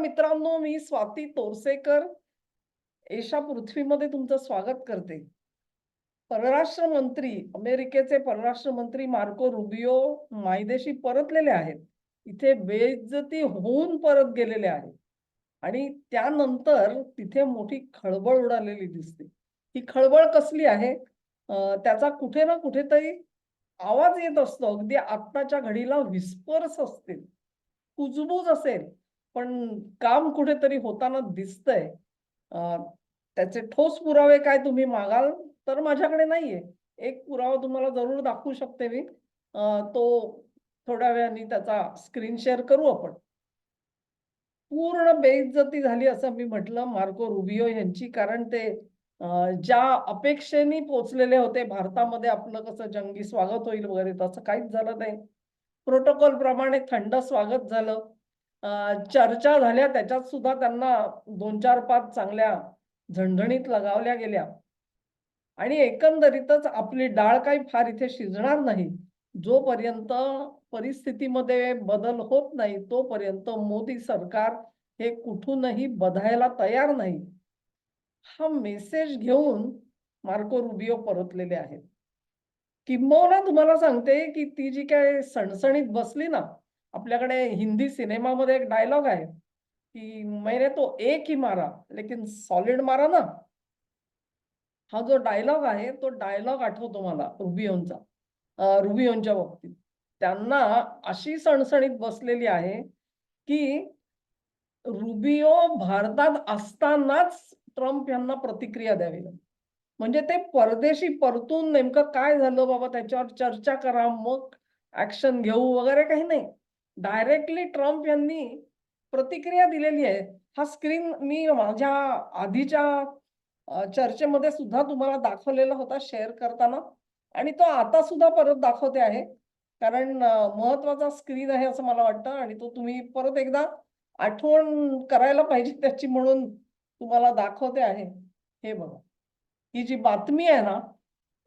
मित्रांनो, मी स्वाती तोरसेकर एशा पृथ्वीमध्ये तुमचं स्वागत करते. परराष्ट्र मंत्री, अमेरिकेचे परराष्ट्र मंत्री मार्को रुबियो मायदेशी परतलेले आहेत. इथे बेइज्जती होऊन परत गेलेले आहेत आणि त्यानंतर तिथे मोठी खळबळ उडालेली दिसते. ही खळबळ कसली आहे? त्याचा कुठे ना कुठेतरी आवाज येत असतो. अगदी आत्ताच्या घडीला व्हिस्पर्स असतील, कुजबूज असेल, पण काम कुठेतरी होताना दिसतंय. अ, त्याचे ठोस पुरावे काय तुम्ही मागाल तर माझ्याकडे नाहीये. एक पुरावा तुम्हाला जरूर दाखवू शकते मी. तो थोड्या वेळाने त्याचा स्क्रीन शेअर करू आपण. पूर्ण बेइज्जती झाली असं मी म्हटलं मार्को रुबियो यांची. कारण ते अ, ज्या अपेक्षेने पोहोचलेले होते भारतामध्ये आपलं कसं जंगी स्वागत होईल वगैरे तसं काहीच झालं नाही. प्रोटोकॉल प्रमाणे थंड स्वागत झालं. चर्चा झाल्या त्याच्यात सुद्धा त्यांना 2-4 5 चांगल्या झणझणीत लगावल्या गेल्या. आणि एकंदरीतच आपली डाळ काही फार इथे शिजणार नाही. जोपर्यंत परिस्थितीमध्ये बदल होत नाही, तोपर्यंत मोदी सरकार हे कुठूनही बधायला तयार नाही. हा मेसेज घेऊन मार्को रुबियो परतलेले आहेत. किंबहुना तुम्हाला सांगते, की ती जी काही सणसणीत बसली ना, आपल्याकडे हिंदी सिनेमामध्ये एक डायलॉग आहे, की मैंने तो एक ही मारा, लेकिन सॉलिड मारा ना. हा जो डायलॉग आहे, तो डायलॉग आठवतो मला रुबियोंचा. रुबियोंच्या बाबतीत. त्यांना अशी सणसणीत बसलेली आहे, की रुबियो भारतात असतानाच ट्रम्प यांना प्रतिक्रिया द्यावी लागली. म्हणजे ते परदेशी परतून नेमकं काय झालं बाबा त्याच्यावर चर्चा करा, मग ॲक्शन घेऊ वगैरे काही नाही. डायरेक्टली ट्रम्प यांनी प्रतिक्रिया दिलेली आहे. हा स्क्रीन मी माझ्या आधीच्या चर्चेमध्ये सुद्धा तुम्हाला दाखवलेला होता शेअर करताना आणि तो आता सुद्धा परत दाखवते आहे. कारण महत्त्वाचा स्क्रीन आहे असं मला वाटतं आणि तो तुम्ही परत एकदा आठवण करायला पाहिजे त्याची म्हणून तुम्हाला दाखवते आहे. हे बघा. ही जी बातमी आहे ना,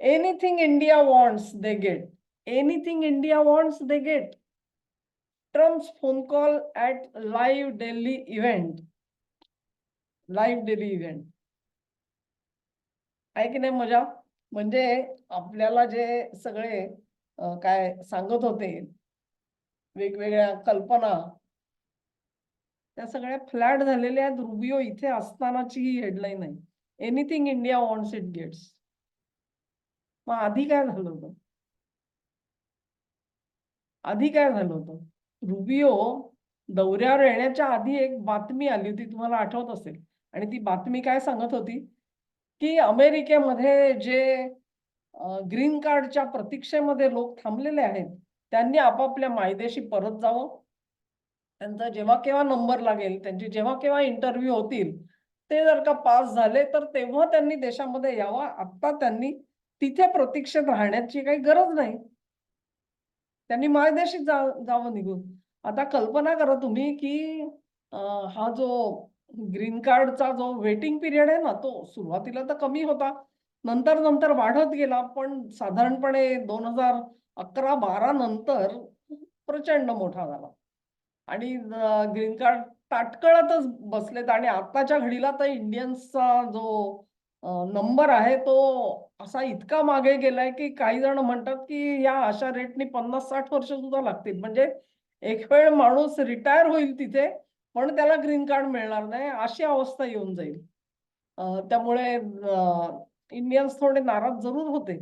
anything India wants they get. Anything India wants they get. Trump's phone call at live Delhi event. Live Delhi event. आहे की नाही मजा? म्हणजे आपल्याला जे सगळे काय सांगत होते, वेगवेगळ्या कल्पना, त्या सगळ्या फ्लॅट झालेल्या आहेत. रुबियो इथे असतानाची ही हेडलाईन आहे. Anything India wants it gets. मग आधी काय झालं होतं? आधी काय झालं होतं? रुबियो दौऱ्यावर येण्याच्या आधी एक बातमी आली होती, तुम्हाला आठवत असेल. आणि ती बातमी काय सांगत होती, की अमेरिकेमध्ये जे ग्रीन कार्डच्या प्रतीक्षेमध्ये लोक थांबलेले आहेत, त्यांनी आपापल्या मायदेशी परत जावं. त्यांचा जेव्हा केव्हा नंबर लागेल, त्यांची जेव्हा केव्हा इंटरव्ह्यू होतील, ते जर का पास झाले, तर तेव्हा त्यांनी देशामध्ये यावं. आत्ता त्यांनी तिथे प्रतीक्षेत राहण्याची काही गरज नाही. त्यांनी मायदेशी जावं निघून. आता कल्पना करा तुम्ही, की अ, हा जो ग्रीन कार्डचा जो वेटिंग पिरियड आहे ना, तो सुरुवातीला तर कमी होता. नंतर वाढत गेला. पण साधारणपणे 2011-12 नंतर प्रचंड मोठा झाला. आणि ग्रीन कार्ड ताटकळतच बसलेत आणि आत्ताच्या घडीला तर इंडियन्सचा जो नंबर आहे तो असा इतका मागे गेलाय, की काही जण म्हणतात, की या अशा रेटनी 50-60 वर्ष सुद्धा लागतील. म्हणजे एक वेळ माणूस रिटायर होईल तिथे, पण त्याला ग्रीन कार्ड मिळणार नाही, अशी अवस्था येऊन जाईल. त्यामुळे इंडियन्स थोडे नाराज जरूर होते.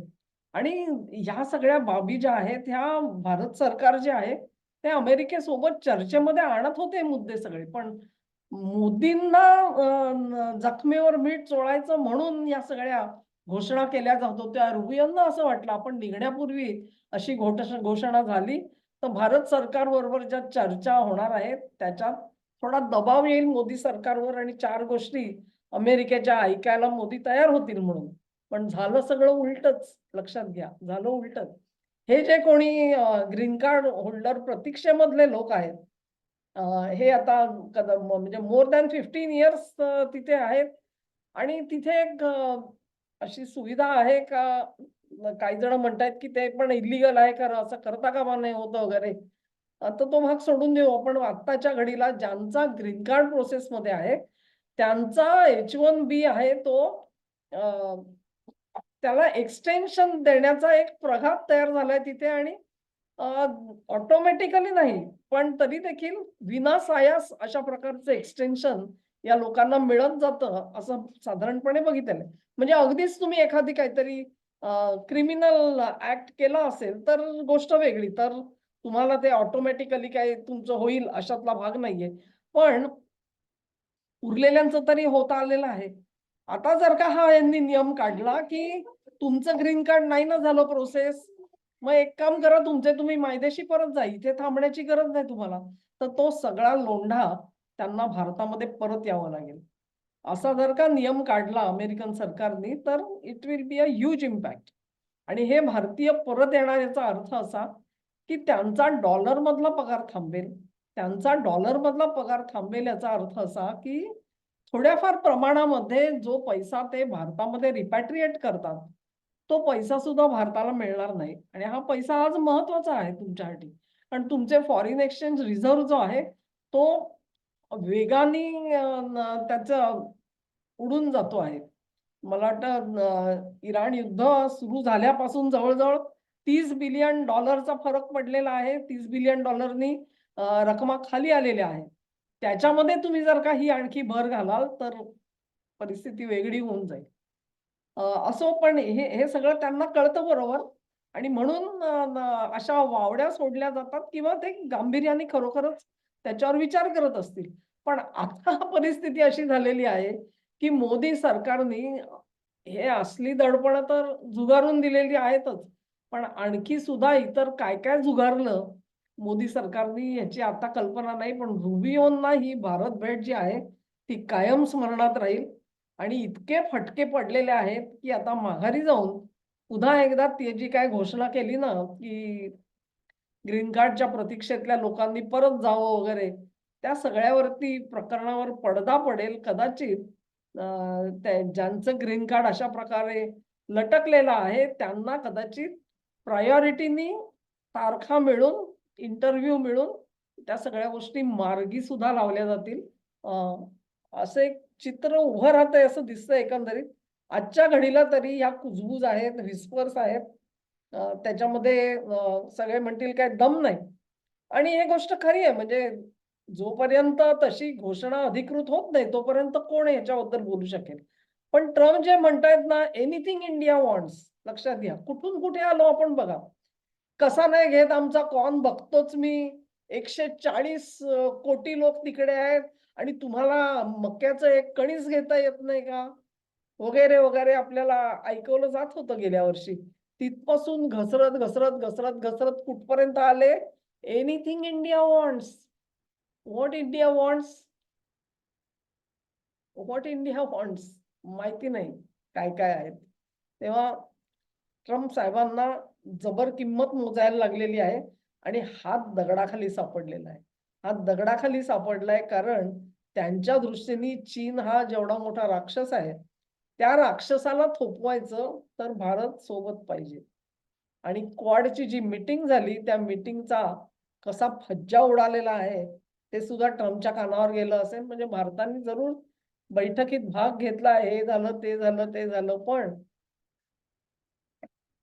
आणि ह्या सगळ्या बाबी ज्या आहेत, ह्या भारत सरकार जे आहे, ते अमेरिकेसोबत चर्चेमध्ये आणत होते मुद्दे सगळे. पण मोदींना जखमेवर मीठ चोळायचं म्हणून या सगळ्या घोषणा केल्या जात होत्या. रुबियोंना असं वाटलं आपण निघण्यापूर्वी अशी घोषणा झाली, तर भारत सरकारबरोबर ज्या चर्चा होणार आहेत, त्याच्यात थोडा दबाव येईल मोदी सरकारवर आणि 4 गोष्टी अमेरिकेच्या ऐकायला मोदी तयार होतील म्हणून. पण झालं सगळं उलटंच. लक्षात घ्या, झालं उलटंच. हे जे कोणी ग्रीन कार्ड होल्डर प्रतीक्षेमधले लोक आहेत, अ, हे आता म्हणजे मोर दॅन 15 इयर्स तिथे आहेत आणि तिथे एक अशी सुविधा आहे का, काही जण म्हणतायत की ते पण इल्लीगल आहे, कारण असं करता कामा नये होतं वगैरे. आता तो भाग सोडून देऊ आपण. आत्ताच्या घडीला ज्यांचा ग्रीन कार्ड प्रोसेसमध्ये आहे त्यांचा H1B आहे तो त्याला एक्सटेन्शन देण्याचा एक प्रघात तयार झालाय तिथे. आणि ऑटोमॅटिकली नाही, पण तरी देखील विनासायास अशा प्रकारचं एक्सटेन्शन या लोकांना मिळत जातं असं साधारणपणे बघितलेलं आहे. म्हणजे अगदीच तुम्ही एखादी काहीतरी क्रिमिनल ऍक्ट केला असेल तर गोष्ट वेगळी, तर तुम्हाला ते ऑटोमॅटिकली काय तुमचं होईल अशातला भाग नाहीये. पण उरलेल्यांचं तरी होता आलेलं आहे. आता जर का हा यांनी नियम काढला, की तुमचं ग्रीन कार्ड नाही ना झालं प्रोसेस, मग एक काम करा, तुमचे तुम्ही मायदेशी परत जा. इथे थांबण्याची गरज नाही तुम्हाला. तर तो सगळा लोंढा त्यांना भारतामध्ये परत यावं लागेल. असा जर का नियम काढला अमेरिकन सरकारनी, तर it will be a huge impact. आणि हे भारतीय परत येणार याचा अर्थ असा, की त्यांचा डॉलरमधला पगार थांबेल. त्यांचा डॉलरमधला पगार थांबेल याचा अर्थ असा, की थोड्याफार प्रमाणामध्ये जो पैसा ते भारतामध्ये रिपॅट्रिएट करतात, तो पैसा सुद्धा भारताला मिळणार नाही. आणि हा पैसा आज महत्वाचा आहे तुमच्यासाठी. कारण तुमचे फॉरेन एक्सचेंज रिझर्व्ह जो आहे, तो वेगाने त्याचं उडून जातो आहे. मला वाटतं इराण युद्ध सुरू झाल्यापासून जवळ-जवळ $30 बिलियन चा फरक पडलेला आहे. $30 बिलियन रकमा खाली आलेल्या आहेत. त्याच्यामध्ये तुम्ही जर का ही आणखी भर घालाल, तर परिस्थिती वेगळी होऊन जाईल. असो, पण हे हे सगळं त्यांना कळतं बरोबर. आणि म्हणून अशा वावड्या सोडल्या जातात किंवा ते गांभीर्याने खरोखरच त्याच्यावर विचार करत असतील. पण आता परिस्थिती अशी झालेली आहे, की मोदी सरकारनी हे असली दडपणं तर झुगारून दिलेली आहेतच. पण आणखी सुद्धा इतर काय-काय झुगारलं मोदी सरकारनी याची आता कल्पना नाही. पण रुबियोंना ही भारत भेट जी आहे, ती कायम स्मरणात राहील. आणि इतके फटके पडलेले आहेत, की आता माघारी जाऊन पुन्हा एकदा ती जी काही घोषणा केली ना, की ग्रीन कार्डच्या प्रतीक्षेतल्या लोकांनी परत जावं वगैरे, त्या सगळ्यावरती प्रकरणावर पडदा पडेल कदाचित. ज्यांचं ग्रीन कार्ड अशा प्रकारे लटकलेलं आहे, त्यांना कदाचित प्रायोरिटीनी तारखा मिळून, इंटरव्ह्यू मिळून त्या सगळ्या गोष्टी मार्गी सुद्धा लावल्या जातील. अ, असं एक चित्र उभं राहतंय असं दिसतंय एकंदरीत. आजच्या घडीला तरी ह्या कुजबूज आहेत, व्हिस्पर्स आहेत. त्याच्यामध्ये सगळे म्हणतील काय दम नाही. आणि ही गोष्ट खरी आहे. म्हणजे जोपर्यंत तशी घोषणा अधिकृत होत नाही, तोपर्यंत कोण याच्याबद्दल बोलू शकेल. पण ट्रम्प जे म्हणतायत ना, एनिथिंग इंडिया वॉन्ट्स, लक्षात घ्या. कुठून कुठे आलो आपण बघा. कसा नाही घेत आमचा कॉर्न बघतोच मी. 140 कोटी लोक तिकडे आहेत आणि तुम्हाला मक्याचं एक कणीस घेता येत नाही का? वगैरे, वगैरे आपल्याला ऐकवलं जात होतं गेल्या वर्षी. तिथपासून घसरत, घसरत, घसरत, घसरत कुठपर्यंत आले? Anything India wants. What India wants? What India wants? माहिती नाही काय-काय आहेत. तेव्हा ट्रम्प साहेबांना जबर किंमत मोजायला लागलेली आहे आणि हात दगडाखाली सापडलेला आहे. हात दगडाखाली सापडलाय कारण त्यांच्या दृष्टीने चीन हा जेवढा मोठा राक्षस आहे, त्या राक्षसाला थोपवायचं तर भारत सोबत पाहिजे. आणि क्वाडची जी मीटिंग झाली, त्या मीटिंगचा कसा फज्जा उडालेला आहे, ते सुद्धा ट्रम्पच्या कानावर गेलं असेल. म्हणजे भारताने जरूर बैठकीत भाग घेतला, हे झालं, ते झालं, ते झालं. पण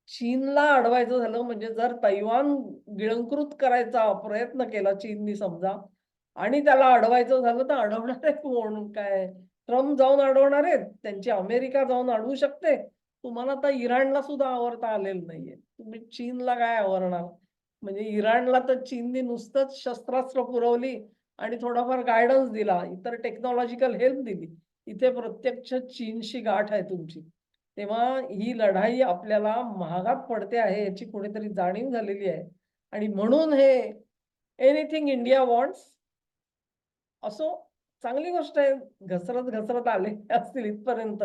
चीनला अडवायचं झालं म्हणजे जर तैवान गिळंकृत करायचा प्रयत्न केला चीननी समजा आणि त्याला अडवायचं झालं, तर अडवणार आहे कोण? काय ट्रम्प जाऊन अडवणार आहेत? त्यांची अमेरिका जाऊन अडवू शकते? तुम्हाला तर इराणला सुद्धा आवरता आलेलं नाहीये. तुम्ही चीनला काय आवरणार? म्हणजे इराणला तर चीननी नुसतंच शस्त्रास्त्र पुरवली आणि थोडाफार गाईडन्स दिला, इतर टेक्नॉलॉजिकल हेल्प दिली. इथे प्रत्यक्ष चीनशी गाठ आहे तुमची. तेव्हा ही लढाई आपल्याला महागात पडते आहे याची कुठेतरी जाणीव झालेली आहे. आणि म्हणून हे एनिथिंग इंडिया वॉन्ट्स. असो, चांगली गोष्ट आहे. घसरत घसरत आले असतील इथपर्यंत.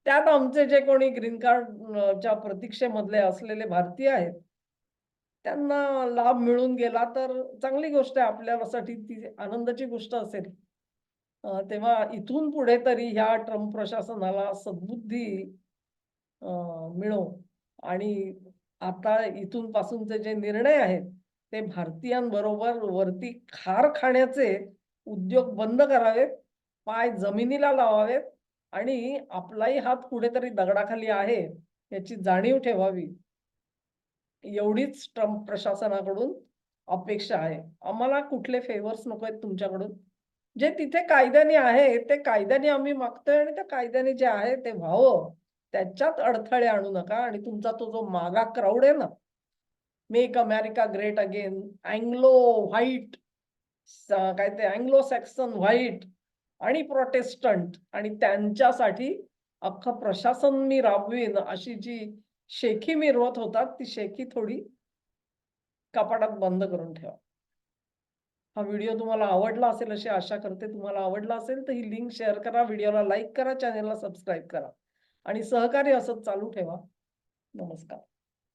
त्यात आमचे जे कोणी ग्रीन कार्ड च्या प्रतीक्षेमधले असलेले भारतीय आहेत, त्यांना लाभ मिळून गेला तर चांगली गोष्ट आहे. आपल्यासाठी ती आनंदाची गोष्ट असेल. तेव्हा इथून पुढे तरी ह्या ट्रम्प प्रशासनाला सद्बुद्धी मिळो. आणि आता इथून पासूनचे जे निर्णय आहेत, ते भारतीयांबरोबर वरती खार खाण्याचे उद्योग बंद करावेत, पाय जमिनीला लावावेत आणि आपलाही हात कुठेतरी दगडाखाली आहे याची जाणीव ठेवावी. एवढीच ट्रम्प प्रशासनाकडून अपेक्षा आहे. आम्हाला कुठले फेवर्स नकोयत तुमच्याकडून. जे तिथे कायद्याने आहे, ते कायद्याने आम्ही मागतोय आणि त्या कायद्याने जे आहे ते व्हावं. त्याच्यात अडथळे आणू नका आणि तुमचा तो जो मागा क्राउड आहे ना, make America great again, Anglo white काय ते अँग्लो सॅक्सन व्हाईट आणि प्रोटेस्टंट आणि त्यांच्यासाठी अख्खं प्रशासन मी राबवीन अशी जी शेखी मिरवत होतात, ती शेखी थोडी कपाटात बंद करून ठेवा. हा व्हिडिओ तुम्हाला आवडला असेल अशी आशा करते. तुम्हाला आवडला असेल तर ही लिंक शेअर करा, व्हिडिओला लाईक करा, चॅनेलला सबस्क्राईब करा आणि सहकार्य असंच चालू ठेवा. नमस्कार.